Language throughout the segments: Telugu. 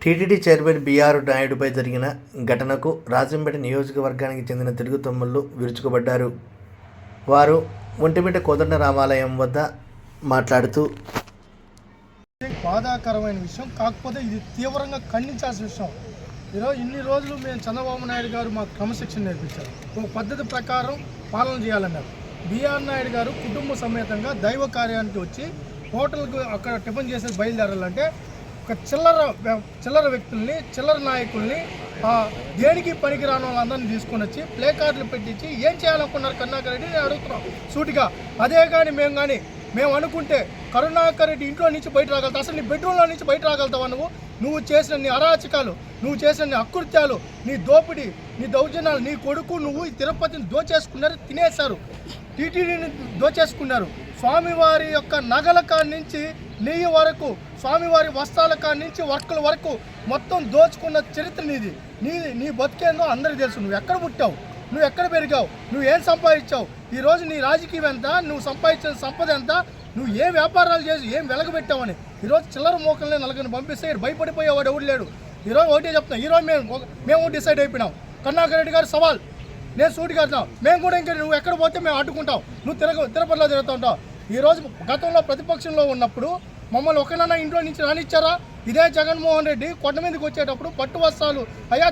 టీటీడీ చైర్మన్ బీఆర్ నాయుడుపై జరిగిన ఘటనకు రాజంపేట నియోజకవర్గానికి చెందిన తెలుగు తమ్ముళ్ళు విరుచుకుపడ్డారు. వారు ఒంటిమిట్ట కోదండ రామాలయం వద్ద మాట్లాడుతూ బాధాకరమైన విషయం, కాకపోతే ఇది తీవ్రంగా ఖండించాల్సిన విషయం. ఈరోజు ఇన్ని రోజులు మేము చంద్రబాబు నాయుడు గారు మాకు క్రమశిక్షణ నేర్పించారు, ఒక పద్ధతి ప్రకారం పాలన చేయాలన్నారు. బీఆర్ నాయుడు గారు కుటుంబ సమేతంగా దైవ కార్యానికి వచ్చి హోటల్కు అక్కడ టిఫిన్ చేసేది బయలుదేరాలంటే ఒక చిల్లర వ్యక్తుల్ని, చిల్లర నాయకుల్ని, దేనికి పనికిరాని వాళ్ళందరినీ తీసుకొని వచ్చి ప్లే కార్డులు పెట్టించి ఏం చేయాలనుకున్నారు కరుణాకర్ రెడ్డి నేను అడుగుతున్నాం సూటిగా. అదే కానీ మేము అనుకుంటే కరుణాకర్ రెడ్డి ఇంట్లో నుంచి బయట రాగలుగుతావు? అసలు నీ బెడ్రూమ్లో నుంచి బయట రాగలుగుతావా? నువ్వు చేసిన నీ అరాచకాలు, నువ్వు చేసిన నీ అకృత్యాలు, నీ దోపిడీ, నీ దౌర్జన్యాలు, నీ కొడుకు నువ్వు ఈ తిరుపతిని దోచేసుకున్నారు, తినేశారు, టీటీడీని దోచేసుకున్నారు. స్వామివారి యొక్క నగల కాడి నుంచి నెయ్యి వరకు, స్వామివారి వస్త్రాల కాడి నుంచి వర్కుల వరకు మొత్తం దోచుకున్న చరిత్ర నీది. నీ బతికేందో అందరికీ తెలుసు. నువ్వు ఎక్కడ పుట్టావు, నువ్వు ఎక్కడ పెరిగావు, నువ్వు ఏం సంపాదించావు, ఈరోజు నీ రాజకీయం ఎంత, నువ్వు సంపాదించిన సంపద ఎంత, నువ్వు ఏ వ్యాపారాలు చేసి ఏం వెలగబెట్టావని ఈరోజు చిల్లర మోకల్ని నలుగురిని పంపిస్తే భయపడిపోయేవాడు ఎవడు లేడు. ఈరోజు ఒకటే చెప్తున్నాం, ఈరోజు మేము డిసైడ్ అయిపోయినాం. కరుణాకర్ రెడ్డి గారు సవాల్, నేను సూటిగా వెళ్తున్నాం. మేము కూడా ఇంకా నువ్వు ఎక్కడ పోతే మేము అడ్డుకుంటాం, నువ్వు తిరుపతిలో తిరుగుతూ ఉంటావు. ఈరోజు గతంలో ప్రతిపక్షంలో ఉన్నప్పుడు మమ్మల్ని ఒకనన్నా ఇంట్లో నుంచి రానిచ్చారా? ఇదే జగన్మోహన్ రెడ్డి కొండ మీదకి వచ్చేటప్పుడు పట్టు వస్త్రాలు, అయ్యా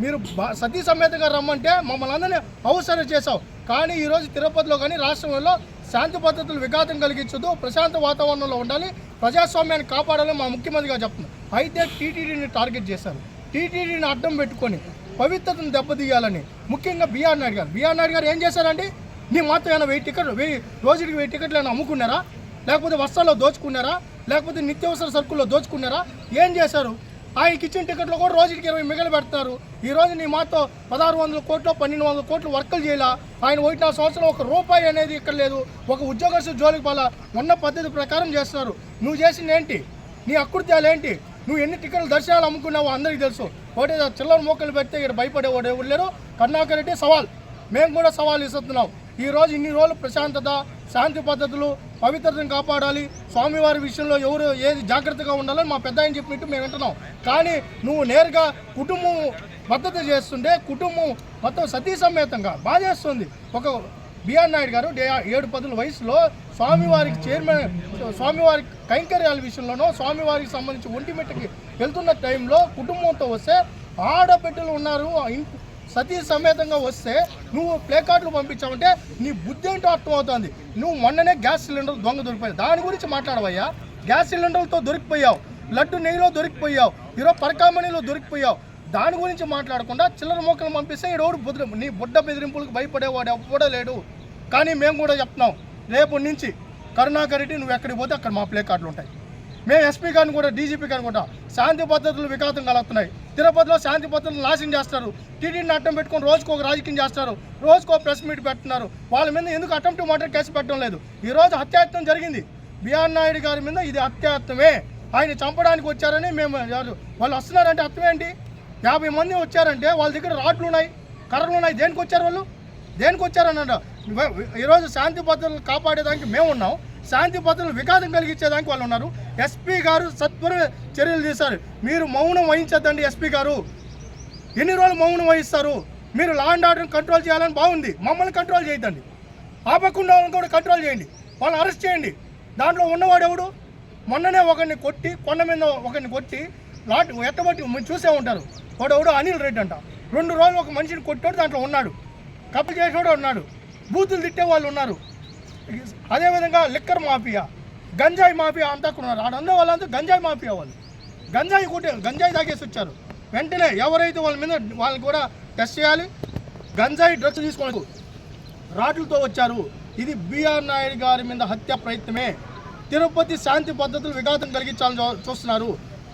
మీరు సతీ సమేతంగా రమ్మంటే మమ్మల్ని అందరినీ అవసరం చేశావు. కానీ ఈరోజు తిరుపతిలో కానీ రాష్ట్రంలో శాంతి పద్ధతులు విఘాతం కలిగించదు, ప్రశాంత వాతావరణంలో ఉండాలి, ప్రజాస్వామ్యాన్ని కాపాడాలని మా ముఖ్యమంత్రిగా చెప్తున్నారు. అయితే టీటీడీని టార్గెట్ చేశారు, టీటీడీని అడ్డం పెట్టుకొని పవిత్రతను దెబ్బతీయాలని. ముఖ్యంగా బీఆర్ నాయుడు గారు ఏం చేశారండి? నీ మాత్రం ఏమైనా 1000 రోజుకి 1000 టికెట్లు ఏమైనా అమ్ముకున్నారా? లేకపోతే వస్త్రాల్లో దోచుకున్నారా? లేకపోతే నిత్యావసర సరుకుల్లో దోచుకున్నారా? ఏం చేశారు? ఆయనకి ఇచ్చిన టికెట్లు కూడా రోజుకి 20 మిగిలి పెడతారు. ఈరోజు నీ మాతో 1600 కోట్లు 1200 కోట్లు వర్కులు చేయాల. ఆయన 1.5 సంవత్సరం ఒక రూపాయి అనేది ఇక్కడ లేదు, ఒక ఉద్యోగస్తు జోలికి పోలా, ఉన్న పద్ధతి ప్రకారం చేస్తున్నారు. నువ్వు చేసింది ఏంటి? నీ అకృత్యాలు ఏంటి? నువ్వు ఎన్ని టికెట్లు దర్శనాలు అమ్ముకున్నావో అందరికీ తెలుసు. ఒకటే చిల్లర మోకలు పెడితే ఇక్కడ భయపడేవాడు ఎవరు లేరు. కరుణాకర్ రెడ్డి సవాల్, మేము కూడా సవాల్ ఇస్తున్నాం. ఈరోజు ఇన్ని రోజులు ప్రశాంతత, శాంతి పద్ధతులు, పవిత్రతను కాపాడాలి, స్వామివారి విషయంలో ఎవరు ఏది జాగ్రత్తగా ఉండాలని మా పెద్ద ఆయన చెప్పినట్టు మేము వింటున్నాం. కానీ నువ్వు నేరుగా కుటుంబం భద్రత చేస్తుంటే కుటుంబం మొత్తం సతీ సమేతంగా బాధేస్తుంది. ఒక బీఆర్ నాయుడు గారు 7-10 వయసులో స్వామివారికి చైర్మన్, స్వామివారి కైంకర్యాల విషయంలోనో స్వామివారికి సంబంధించి ఒంటిమిట్టకి వెళ్తున్న టైంలో కుటుంబంతో వస్తే ఆడబిడ్డలు ఉన్నారు, సతీ సమేతంగా వస్తే నువ్వు ప్లే కార్డులు పంపించావంటే నీ బుద్ధి ఏంటో అర్థమవుతుంది. నువ్వు మొన్ననే గ్యాస్ సిలిండర్ దొంగ దొరికిపోయావు, దాని గురించి మాట్లాడవయ్యా. గ్యాస్ సిలిండర్లతో దొరికిపోయావు, లడ్డు నెయ్యిలో దొరికిపోయావు, ఈరోజు పరకామణిలో దొరికిపోయావు. దాని గురించి మాట్లాడకుండా చిల్లర మోకలు పంపిస్తే ఈరోజు నీ బుడ్డ బెదిరింపులకు భయపడేవాడు ఎవ్వడో లేడు. కానీ మేము కూడా చెప్తున్నాం, రేపు నుంచి కరుణాకర్ రెడ్డి నువ్వు ఎక్కడికి పోతే అక్కడ మా ప్లే కార్డులు ఉంటాయి. మేము ఎస్పీ గారిని కూడా, డీజీపీ గారిని కూడా శాంతి పద్ధతులు విఘాతం కలుగుతున్నాయి. తిరుపతిలో శాంతి పద్ధతులు నాశనం చేస్తారు, టీటీడీని అడ్డం పెట్టుకొని రోజుకు ఒక రాజకీయం చేస్తారు, రోజుకు ప్రెస్ మీట్ పెడుతున్నారు. వాళ్ళ మీద ఎందుకు అటెంప్ట్ మర్డర్ కేసు పెట్టడం లేదు? ఈరోజు హత్యాయత్నం జరిగింది బీఆర్ నాయుడు గారి మీద, ఇది హత్యాయత్నమే. ఆయన చంపడానికి వచ్చారని మేము, వాళ్ళు వస్తున్నారంటే అర్థం ఏంటి? 50 మంది వచ్చారంటే వాళ్ళ దగ్గర రాడ్లు ఉన్నాయి, కర్రలు ఉన్నాయి. దేనికి వచ్చారు వాళ్ళు? దేనికి వచ్చారన్నట? ఈరోజు శాంతి భద్రతలు కాపాడేదానికి మేము ఉన్నాం, శాంతి భద్రతలు విఘాతం కలిగించేదానికి వాళ్ళు ఉన్నారు. ఎస్పీ గారు సత్వర చర్యలు తీశారు. మీరు మౌనం వహించద్దండి ఎస్పీ గారు. ఎన్ని రోజులు మౌనం వహిస్తారు? మీరు లా అండ్ ఆర్డర్ని కంట్రోల్ చేయాలని బాగుంది, మమ్మల్ని కంట్రోల్ చేయొద్దండి. ఆపకుండా వాళ్ళని కూడా కంట్రోల్ చేయండి, వాళ్ళని అరెస్ట్ చేయండి. దాంట్లో ఉన్నవాడు ఎవడు? మొన్ననే ఒకరిని కొట్టి, కొండ మీద ఒకరిని కొట్టి లాట్ ఎట్టబట్టి మీరు చూసే ఉంటారు. వాడు అనిల్ రెడ్డి అంట, 2 రోజులు ఒక మనిషిని కొట్టాడు, దాంట్లో ఉన్నాడు. కప్పు చేసేవాడు ఉన్నాడు, బూతులు తిట్టే వాళ్ళు ఉన్నారు. అదేవిధంగా లిక్కర్ మాఫియా, గంజాయి మాఫియా అంతా ఉన్నారు. ఆడందరూ వాళ్ళంతా గంజాయి మాఫియా వాళ్ళు. గంజాయి తాగేసి వచ్చారు. వెంటనే ఎవరైతే వాళ్ళ మీద వాళ్ళని కూడా టెస్ట్ చేయాలి. గంజాయి డ్రగ్స్ తీసుకోవాలి, రాడ్లతో వచ్చారు. ఇది బీఆర్ నాయుడు గారి మీద హత్య ప్రయత్నమే. తిరుపతి శాంతి పద్ధతులు విఘాతం కలిగించాలని చూస్తున్నారు.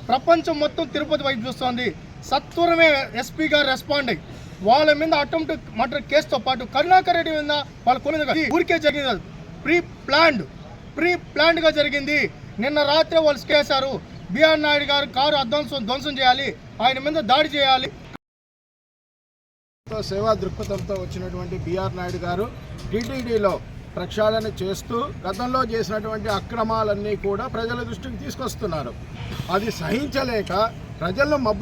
ప్రపంచం మొత్తం తిరుపతి వైపు చూస్తోంది. సత్వరమే ఎస్పీ గారు రెస్పాండ్ అయ్యి వాళ్ళ మీద అటెంప్ట్ మర్డర్ కేసుతో పాటు కరుణాకర్ రెడ్డి మీద వాళ్ళ కొన్ని ఊరికే జరిగింది, ప్రీ ప్లాన్డ్గా జరిగింది. నిన్న రాత్రి వాళ్ళు చేశారు. బీఆర్ నాయుడు గారు కారు ధ్వంసం చేయాలి, ఆయన మీద దాడి చేయాలి. సేవా దృక్పథంతో వచ్చినటువంటి బీఆర్ నాయుడు గారు టీటీడీలో ప్రక్షాళన చేస్తూ గతంలో చేసినటువంటి అక్రమాలన్నీ కూడా ప్రజల దృష్టికి తీసుకొస్తున్నారు. అది సహించలేక ప్రజలను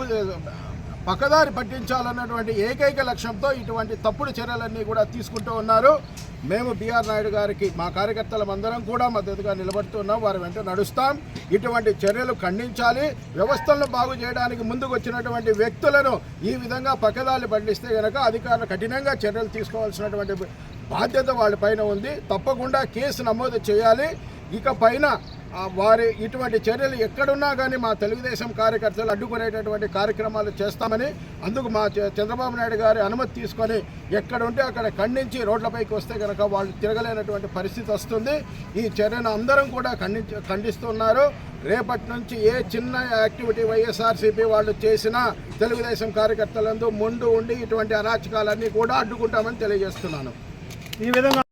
పక్కదారి పట్టించాలన్నటువంటి ఏకైక లక్ష్యంతో ఇటువంటి తప్పుడు చర్యలన్నీ కూడా తీసుకుంటూ ఉన్నారు. మేము బిఆర్ నాయుడు గారికి మా కార్యకర్తలందరం కూడా మద్దతుగా నిలబడుతున్నాం, వారి వెంట నడుస్తాం. ఇటువంటి చర్యలు ఖండించాలి. వ్యవస్థలను బాగు చేయడానికి ముందుకు వచ్చినటువంటి వ్యక్తులను ఈ విధంగా పక్కదారి పట్టిస్తే కనుక అధికారులు కఠినంగా చర్యలు తీసుకోవాల్సినటువంటి బాధ్యత వాళ్ళపైన ఉంది. తప్పకుండా కేసు నమోదు చేయాలి. ఇక పైన వారి ఇటువంటి చర్యలు ఎక్కడున్నా కానీ మా తెలుగుదేశం కార్యకర్తలు అడ్డుకునేటటువంటి కార్యక్రమాలు చేస్తామని, అందుకు మా చంద్రబాబు నాయుడు గారి అనుమతి తీసుకొని ఎక్కడుంటే అక్కడ ఖండించి రోడ్లపైకి వస్తే కనుక వాళ్ళు తిరగలేనటువంటి పరిస్థితి వస్తుంది. ఈ చర్యను అందరం కూడా ఖండిస్తున్నారు. రేపటి నుంచి ఏ చిన్న యాక్టివిటీ వైఎస్ఆర్సీపీ వాళ్ళు చేసినా తెలుగుదేశం కార్యకర్తలందు ముందు ఉండి ఇటువంటి అరాచకాలన్నీ కూడా అడ్డుకుంటామని తెలియజేస్తున్నాను. ఈ విధంగా